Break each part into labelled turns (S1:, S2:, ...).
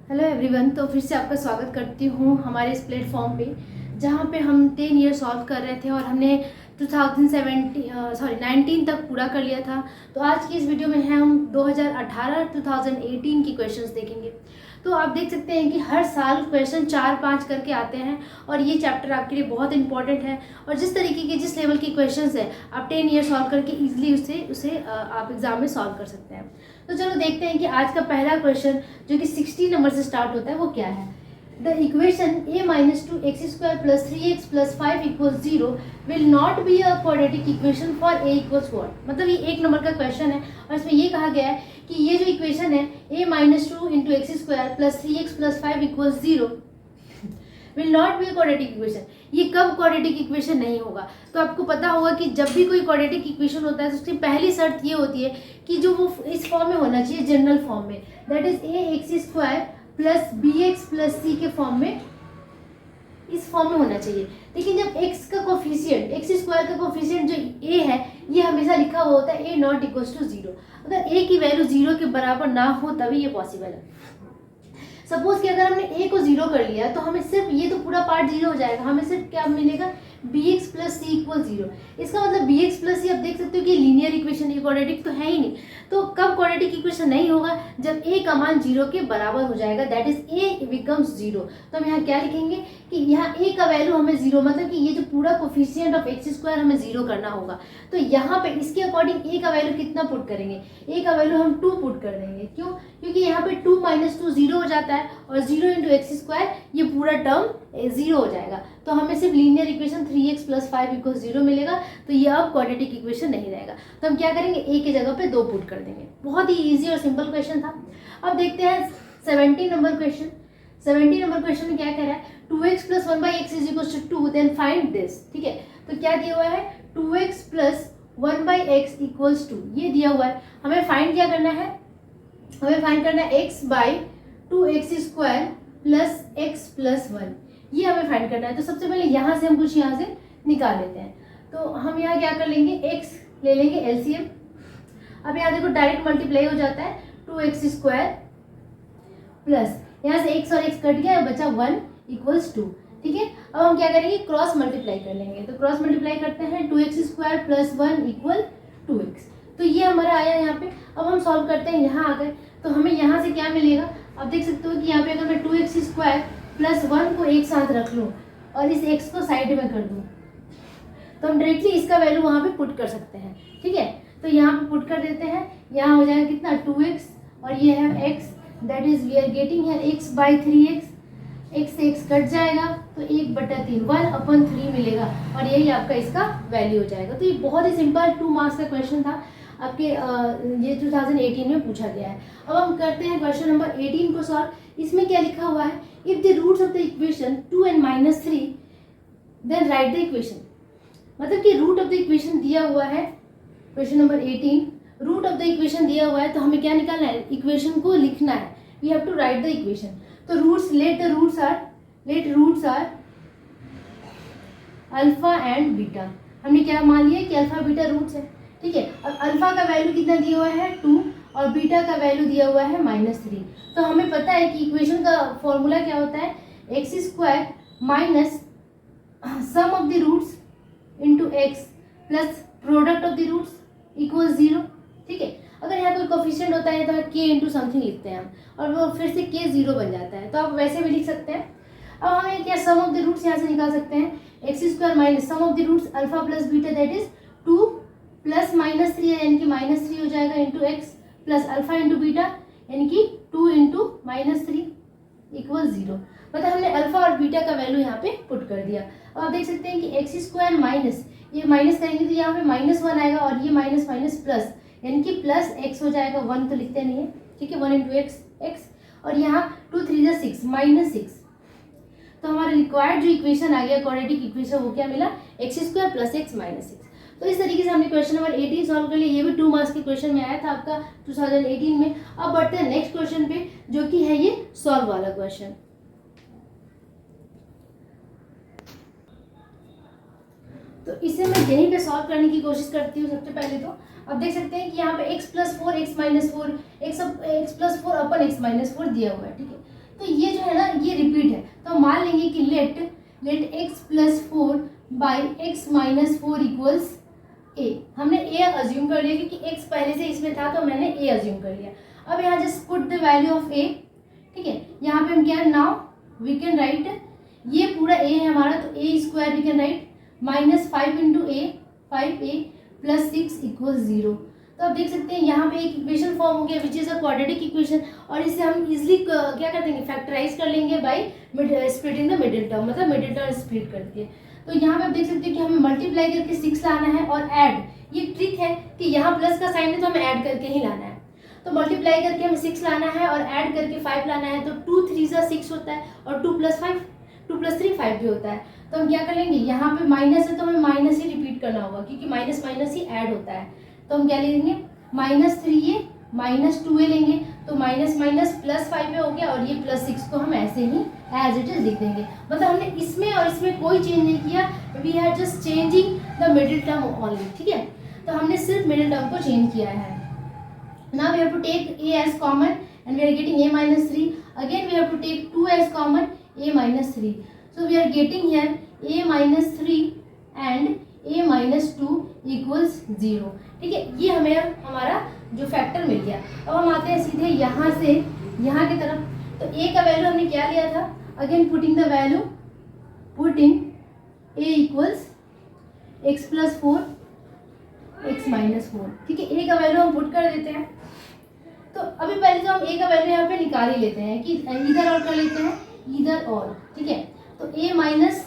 S1: Hello everyone. तो फिर से आपका स्वागत करती हूँ हमारे इस प्लेटफॉर्म पे, जहाँ पे हम 10 ईयर सॉल्व कर रहे थे और हमने 19 तक पूरा कर लिया था। तो आज की इस वीडियो में है हम 2018 की क्वेश्चंस देखेंगे। तो आप देख सकते हैं कि हर साल क्वेश्चन 4-5 करके आते हैं और ये चैप्टर आपके लिए बहुत इंपॉर्टेंट है। और जिस तरीके के जिस लेवल की क्वेश्चंस है आप 10 ईयर सॉल्व करके ईजिली उसे आप एग्जाम में सॉल्व कर सकते हैं। तो चलो देखते हैं कि आज का पहला क्वेश्चन जो कि 60 नंबर से स्टार्ट होता है वो क्या है। The equation a minus 2x² plus 3x plus 5 equals 0 will not be a quadratic equation for a equals what। मतलब ये 1 नंबर का क्वेश्चन है और इसमें ये कहा गया है कि ये जो इक्वेशन है a minus 2 into x² plus 3x plus 5 equals 0 will not be a quadratic equation। ये कब quadratic इक्वेशन नहीं होगा? तो आपको पता होगा कि जब भी कोई quadratic इक्वेशन होता है तो उसकी पहली शर्त ये होती है कि जो वो इस फॉर्म में होना चाहिए, जनरल फॉर्म में, that is ax² plus bx plus c के फॉर्म में, इस फॉर्म में होना चाहिए। लेकिन जब x का कोफिशिएंट, x² का कोफिशिएंट जो a है, ये हमेशा लिखा हुआ होता है a नॉट इक्वल्स टू 0। अगर a की वैल्यू 0 के बराबर ना हो तभी ये पॉसिबल है। सपोज कि अगर हमने a को 0 कर लिया तो हमें सिर्फ ये तो पूरा पार्ट 0 हो जाएगा, हमें सिर्फ क्या मिलेगा, bx प्लस सी इक्वल 0। इसका मतलब bx प्लस सी, आप देख सकते हो कि लीनियर इक्वेशन, ये क्वाड्रेटिक तो है ही नहीं। तो कब क्वाड्रेटिक इक्वेशन नहीं होगा? जब a का मान 0 के बराबर हो जाएगा, दैट इज a बिकम्स 0। तो हम यहाँ क्या लिखेंगे कि यहाँ a का वैल्यू हमें 0, मतलब कि ये जो पूरा कोफिशिएंट ऑफ x² हमें 0 करना होगा। तो यहाँ पे इसके अकॉर्डिंग a का वैल्यू कितना पुट करेंगे? a का वैल्यू हम 2 पुट कर देंगे। क्यों? क्योंकि यहाँ पे 2 माइनस 2 0 हो जाता है और 0 इंटू x², ये पूरा टर्म 0 हो जाएगा। तो हमें सिर्फ linear equation 3x plus 5 equal 0 मिलेगा। तो ये अब क्वाड्रेटिक इक्वेशन नहीं रहेगा। तो हम क्या करेंगे, a की जगह पे 2 पुट कर देंगे। बहुत ही इजी और सिंपल क्वेश्चन था। अब देखते हैं 70 नंबर क्वेश्चन। 70 नंबर क्वेश्चन में क्या कह रहा है, 2x plus 1/x is equal to 2, then find this. ठीक है, तो क्या दिया हुआ है, 2x प्लस 1/x इक्वल्स 2, ये दिया हुआ है। हमें फाइंड क्या करना है, हमें फाइंड करना है x by 2x² plus x plus 1, ये हमें फाइंड करना है। तो सबसे पहले यहाँ से हम कुछ यहाँ से निकाल लेते हैं। तो हम यहाँ क्या कर लेंगे, x ले लेंगे एलसीएम। अब यहाँ देखो डायरेक्ट मल्टीप्लाई हो जाता है, 2x² प्लस यहाँ से x और x कट गया, बचा 1 इक्वल्स 2। ठीक है, अब हम क्या करेंगे, क्रॉस मल्टीप्लाई कर लेंगे। तो क्रॉस मल्टीप्लाई करते हैं, 2x² प्लस 1 इक्वल 2x। तो ये हमारा आया यहाँ पे। अब हम सॉल्व करते हैं, यहाँ आ गए तो हमें यहाँ से क्या मिलेगा, अब देख सकते हो कि यहाँ पे अगर मैं 2x² प्लस 1 को एक साथ रख लूँ और इस x को साइड में कर दूँ तो हम डायरेक्टली इसका वैल्यू वहाँ पे पुट कर सकते हैं। ठीक है, तो यहाँ पे पुट कर देते हैं। यहाँ हो जाएगा कितना, 2x और ये है x, that is we are getting है x बाई 3x। x से x कट जाएगा तो 1/3 1/3 मिलेगा और यही आपका इसका वैल्यू हो जाएगा। तो ये बहुत ही सिंपल 2 मार्क्स का क्वेश्चन था, आपके ये 2018 में पूछा गया है। अब हम करते हैं क्वेश्चन नंबर 18 को सॉल्व। इसमें क्या लिखा हुआ है, if the roots of the equation 2 and -3 then write the equation. मतलब कि रूट ऑफ द इक्वेशन दिया हुआ है, question number 18, root of the equation दिया हुआ है तो हमें क्या निकालना है, इक्वेशन को लिखना है। We have to write the equation. तो roots, let roots are alpha and beta. हमने क्या मान लिया कि अल्फा बीटा रूट्स है। ठीक है, अब अल्फा का वैल्यू कितना दिया हुआ है, 2, और बीटा का वैल्यू दिया हुआ है -3। तो हमें पता है कि इक्वेशन का फॉर्मूला क्या होता है, x² minus sum of the roots into x plus product of the roots equal 0। ठीक है, अगर यहाँ कोई कोफिशिएंट होता है तो k इंटू समथिंग लिखते हैं हम, और वो फिर से k 0 बन जाता है। तो आप वैसे भी लिख सकते हैं। अब हमें क्या, सम ऑफ द रूट्स यहाँ से निकाल सकते हैं, x² minus sum of the roots alpha plus beta, that is 2 plus -3 यानी कि -3 हो जाएगा into x plus alpha into beta यानी कि 2 इंटू -3 इक्वल 0। मतलब हमने अल्फा और बीटा का वैल्यू यहाँ पे पुट कर दिया। अब आप देख सकते हैं कि x² माइनस, ये माइनस करेंगे तो यहाँ पे -1 आएगा और ये माइनस माइनस प्लस यानी कि प्लस x हो जाएगा, 1 तो लिखते नहीं है। ठीक है, 1 इंटू x और यहाँ 2 3 6 -6। तो हमारा रिक्वायर्ड जो इक्वेशन आ गया क्वाड्रेटिक इक्वेशन, वो क्या मिला, x² प्लस x माइनस 6। तो इस तरीके से हमने क्वेश्चन नंबर 18 सॉल्व कर लिया। ये भी 2 मार्क्स के क्वेश्चन में आया था आपका 2018 में। अब बढ़ते हैं नेक्स्ट क्वेश्चन पे, जो कि है ये सॉल्व वाला क्वेश्चन। तो इसे मैं यहीं पे सॉल्व करने की कोशिश करती हूँ। सबसे पहले तो अब देख सकते हैं कि यहाँ पे x plus 4 x minus 4 x plus 4 अपन x माइनस 4 दिया हुआ है। ठीक है, तो ये जो है ना ये रिपीट है, तो हम मान लेंगे कि let x plus 4 by x minus 4 equals a। हमने a अज्यूम कर लिया क्योंकि x पहले से इसमें था तो मैंने a अज्यूम कर लिया। अब यहाँ just put the value of a, ठीक है। यहाँ पे हम क्या है, नाउ वी कैन राइट, ये पूरा a है हमारा, तो a square we can write minus 5 into a, 5a plus 6 equal 0। तो आप देख सकते हैं यहाँ पे एक इक्वेशन फॉर्म हो गया which is a quadratic equation, और इसे हम इजिली क्या कर देंगे, फैक्टराइज कर लेंगे by splitting the middle term, मतलब मिडिल टर्म स्प्लिट करके। तो यहाँ पे आप देख सकते हैं कि हमें मल्टीप्लाई करके 6 लाना है और ऐड, ये ट्रिक है कि यहाँ प्लस का साइन है तो हमें ऐड करके ही लाना है। तो मल्टीप्लाई करके हमें 6 लाना है और ऐड करके 5 लाना है, तो 2 3 सा 6 होता है और 2 प्लस 3 5 भी होता है। तो हम क्या कर लेंगे, यहाँ पे माइनस है तो हमें माइनस ही रिपीट करना होगा क्योंकि माइनस माइनस ही ऐड होता है। तो हम क्या लेंगे, माइनस 3a माइनस 2a लेंगे, तो माइनस माइनस प्लस 5a हो गया, और ये प्लस 6 को हम ऐसे ही एज इट इज लिख देंगे। मतलब हमने इसमें और इसमें कोई चेंज नहीं किया, we are just changing the middle term only, ठीक है। तो हमने सिर्फ मिडिल टर्म को चेंज किया है। Now we have to take a as common and we are getting a minus 3. Again we have to take 2 as common, a minus 3. So we are getting here a minus 3 and a minus 2 equals 0, ठीक है। ये हमें हमारा जो factor मिल गया। अब हम आते हैं सीधे यहाँ से यहाँ की तरफ। तो a का वैल्यू हमने क्या लिया था, again putting the value, putting a equals x plus 4 x minus 4, ठीक है। a का वैल्यू हम पुट कर देते हैं। तो अभी पहले तो हम a का वैल्यू यहाँ पे निकाल ही लेते हैं कि इधर और कर लेते हैं, इधर और, ठीक है। तो a minus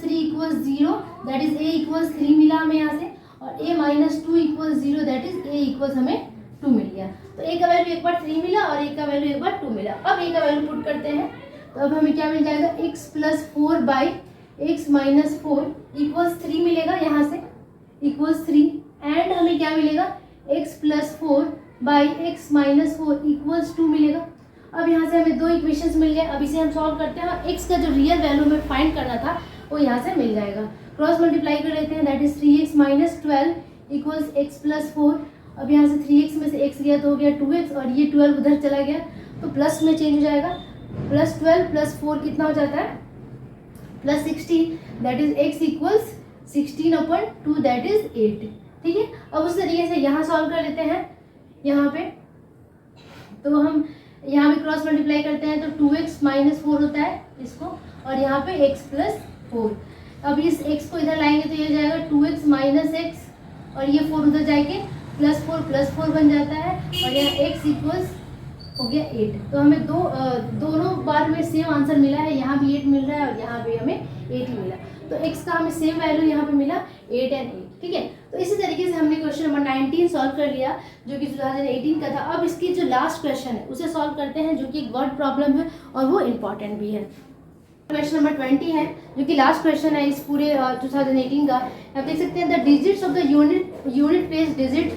S1: 3 equals 0, that is a equals 3 मिला हमें यहाँ से, और a minus 2 equals 0, that is a equals हमें 2 मिल गया। तो a का वैल्यू एक बार 3 मिला और a का वैल्यू एक बार 2 मिला। अब a का वैल्यू पुट करते हैं, तो अब हमें क्या मिल जाएगा, x plus 4 by x minus 4 equals 3 मिलेगा यहाँ से, इक्वल्स 3, एंड हमें क्या मिलेगा, x plus 4 by x minus 4 equals 2 मिलेगा। अब यहाँ से हमें 2 इक्वेशंस मिल गए। अब इसे हम सॉल्व करते हैं और x का जो रियल वैल्यू हमें फाइंड करना था वो यहाँ से मिल जाएगा। क्रॉस मल्टीप्लाई कर लेते हैं, that is 3x minus 12 equals x plus 4। अब यहाँ से 3x में से x गया तो हो गया 2x, और ये 12 उधर चला गया तो प्लस में चेंज हो जाएगा, प्लस 12 प्लस 4 कितना हो जाता है, plus 16, that is x equals 16/2, that is 8, ठीक है। अब उस तरीके से यहाँ सॉल्व कर लेते हैं। यहाँ पे तो हम यहाँ पे क्रॉस मल्टीप्लाई करते हैं तो 2x माइनस 4 होता है इसको, और यहाँ पे x प्लस 4। अब इस x को इधर लाएंगे तो ये हो जाएगा 2x माइनस x, और ये 4 उधर जाएंगे प्लस 4 बन जाता है, और यहाँ x इक्वल्स हो गया 8। तो हमें दोनों बार में सेम आंसर मिला है, यहाँ भी 8 मिल रहा है और यहाँ भी हमें 8 ही मिला। तो x का हमें सेम वैल्यू यहाँ पे मिला 8 and 8, ठीक है। तो इसी तरीके से हमने क्वेश्चन नंबर 19 सॉल्व कर लिया जो कि 2018 का था। अब इसकी जो लास्ट क्वेश्चन है उसे सॉल्व करते हैं, जो कि एक वर्ड प्रॉब्लम है और वो इम्पॉर्टेंट भी है। क्वेश्चन नंबर 20 है जो कि लास्ट क्वेश्चन है इस पूरे 2018 का। आप देख सकते हैं the digits of the unit place digit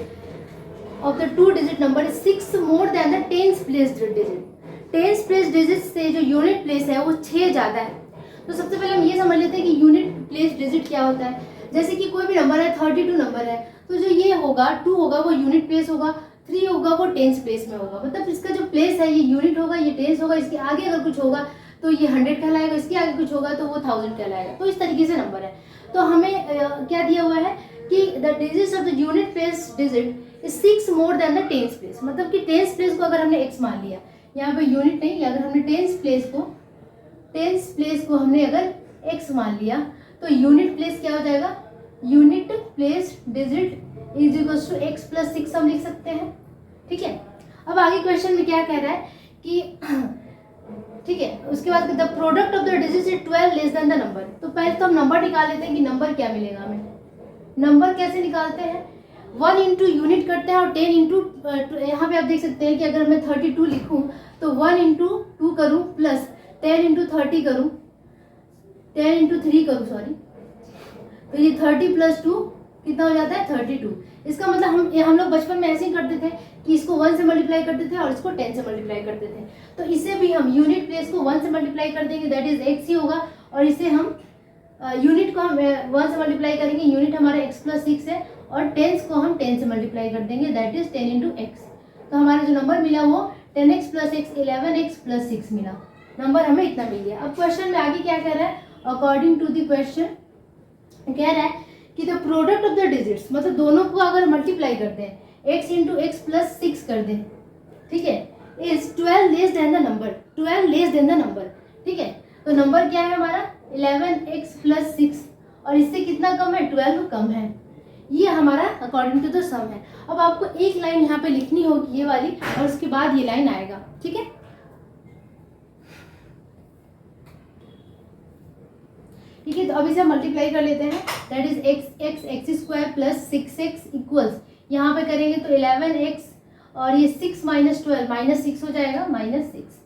S1: of the 2 digit number 6 more than the tens place digit. Tens place digit से जो यूनिट प्लेस है वो 6 ज़्यादा है। तो सबसे पहले हम ये समझ लेते हैं कि यूनिट प्लेस डिजिट क्या होता है। जैसे कि कोई भी नंबर है, 32 नंबर है, तो जो ये होगा 2 होगा वो यूनिट प्लेस होगा, 3 होगा वो टेंस प्लेस में होगा। मतलब इसका जो प्लेस है ये यूनिट होगा, ये टेंस होगा, इसके आगे अगर कुछ होगा तो ये 100 कहलाएगा, इसके आगे कुछ होगा तो वो 1000 कहलाएगा। तो इस तरीके से नंबर है। तो हमें क्या दिया हुआ है कि the digits of the unit place digit is 6 more than the tens place. मतलब कि टेंस प्लेस को अगर हमने x मान लिया, यहाँ पे यूनिट नहीं, अगर हमने टेंस प्लेस को हमने अगर x मान लिया तो यूनिट प्लेस क्या हो जाएगा, unit place digit is equals to x plus 6 हम लिख सकते हैं, ठीक है। अब आगे क्वेश्चन में क्या कह रहा है कि ठीक है, उसके बाद the product of the digits is 12 less than the number. तो पहले तो हम नंबर निकाल लेते हैं कि नंबर क्या मिलेगा हमें। नंबर कैसे निकालते हैं, 1 इंटू यूनिट करते हैं और 10 इंटू, यहाँ पे आप देख सकते हैं कि अगर मैं 32 लिखूँ तो 1 इंटू 2 करूँ प्लस 10 इंटू 30 करूँ, 10 इंटू 3 करूँ सॉरी, तो ये 30 प्लस 2 कितना हो जाता है 32। इसका मतलब हम लोग बचपन में ऐसे ही करते थे कि इसको 1 से मल्टीप्लाई करते थे और इसको 10 से मल्टीप्लाई करते थे। तो इसे भी हम यूनिट प्लेस को 1 से मल्टीप्लाई कर देंगे, दैट इज x ही होगा, और इसे हम यूनिट को हम 1 से मल्टीप्लाई करेंगे, यूनिट हमारा x प्लस 6 है, और टेंस को हम 10 से मल्टीप्लाई कर देंगे, दैट इज 10 इंटू एक्स। तो हमारा जो नंबर मिला वो 10x plus x 11x plus 6 मिला, नंबर हमें इतना मिल गया। अब क्वेश्चन में आगे क्या कह रहा है, अकॉर्डिंग टू द क्वेश्चन कह रहा है कि the product of the digits, मतलब दोनों को अगर मल्टीप्लाई करते हैं x इंटू एक्स प्लस 6 कर दें, ठीक है, is 12 less than the number, 12 less than the number, ठीक है। तो नंबर क्या है हमारा 11x प्लस 6 और इससे कितना कम है 12 कम है, ये हमारा अकॉर्डिंग टू द सम है। अब आपको एक लाइन यहाँ पे लिखनी होगी ये वाली और उसके बाद ये लाइन आएगा, ठीक है। ठीक है, तो अब इसे मल्टीप्लाई कर लेते हैं, that is x square plus 6x equals, यहाँ पे करेंगे तो 11x और ये 6 माइनस 12 माइनस 6 हो जाएगा, माइनस 6।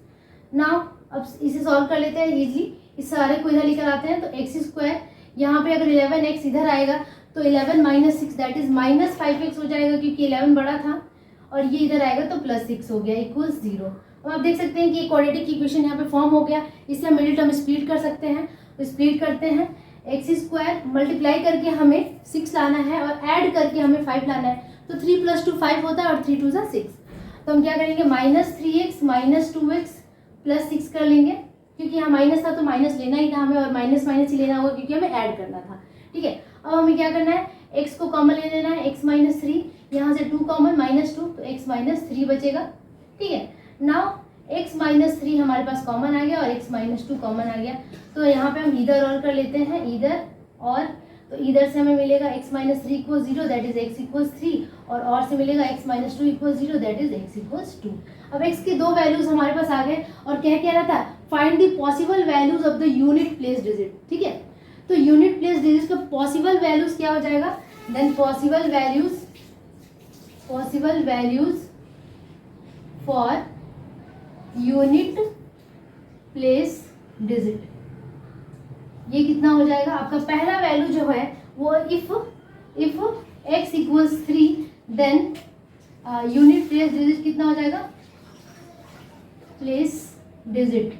S1: नाउ अब इसे सॉल्व कर लेते हैं इजीली, इस सारे को इधर लेकर आते हैं तो एक्स स्क्वायर, यहाँ पे अगर 11x इधर आएगा तो 11 minus 6 that is minus 5x हो जाएगा, क्योंकि 11 बड़ा था और ये इधर आएगा तो प्लस 6 हो गया इक्वल्स 0। अब आप देख सकते हैं कि क्वाड्रेटिक इक्वेशन यहाँ पे फॉर्म हो गया, इससे हम मिडिल टर्म स्प्लिट कर सकते हैं, तो स्प्लिट करते हैं, एक्स स्क्वायर मल्टीप्लाई करके हमें 6 लाना है और ऐड करके हमें 5 लाना है, तो 3 प्लस 2 5 होता है और 3 2 6, तो हम क्या करेंगे minus 3x minus 2x plus 6 कर लेंगे, क्योंकि यहाँ माइनस था तो माइनस लेना ही था हमें और माइनस माइनस ही लेना होगा क्योंकि हमें ऐड करना था, ठीक है। अब हमें क्या करना है, x को कॉमन ले लेना है, x माइनस 3, यहाँ से 2 कॉमन माइनस 2 तो x माइनस 3 बचेगा, ठीक है। नाउ x माइनस 3 हमारे पास कॉमन आ गया और x माइनस 2 कॉमन आ गया, तो यहाँ पे हम इधर और कर लेते हैं, इधर और, तो इधर से हमें मिलेगा x minus 3 equal 0 that is x equals 3 और से मिलेगा x minus 2 equal 0 that is x equals 2। अब x के दो वैल्यूज हमारे पास आ गए और क्या रहा था, find the possible values of the unit place digit, ठीक है। तो यूनिट प्लेस डिजिट का पॉसिबल वैल्यूज क्या हो जाएगा, then possible values for unit place digit, ये कितना हो जाएगा आपका पहला वैल्यू जो है वो if x equals 3 then unit place digit कितना हो जाएगा, प्लेस डिजिट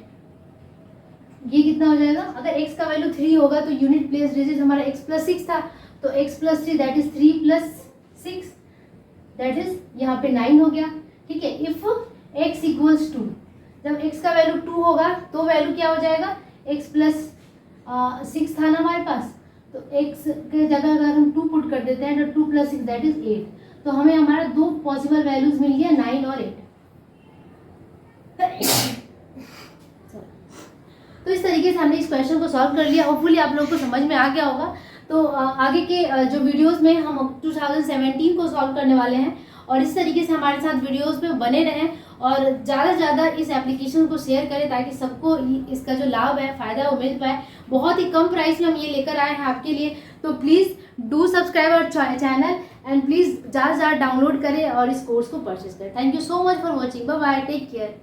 S1: ये कितना हो जाएगा, अगर x का वैल्यू 3 होगा तो यूनिट प्लेस डिजिट हमारा x प्लस 6 था, तो x plus 3 that is 3 plus 6 that is यहाँ पे 9 हो गया, ठीक है। इफ x इक्वल्स 2, जब x का वैल्यू 2 होगा तो वैल्यू क्या हो जाएगा, x प्लस 6 था ना हमारे पास, तो x के जगह अगर हम 2 पुट कर देते हैं तो 2 प्लस 6 दैट इज 8, तो हमें हमारा दो पॉसिबल वैल्यूज मिल गया 9 और 8। तो इस तरीके से हमने इस क्वेश्चन को सॉल्व कर लिया, होपफुली आप लोगों को समझ में आ गया होगा। तो आगे के जो वीडियोस में हम 2017 को सॉल्व करने वाले हैं और इस तरीके से हमारे साथ वीडियोस में बने रहें और ज़्यादा से ज़्यादा इस एप्लीकेशन को शेयर करें ताकि सबको इसका जो लाभ है, फ़ायदा है वो मिल पाए। बहुत ही कम प्राइस में हम ये लेकर आए हैं आपके लिए, तो please do subscribe our channel and please ज़्यादा से ज़्यादा डाउनलोड करें और इस कोर्स को परचेज करें। Thank you so much for watching, bye bye, take care.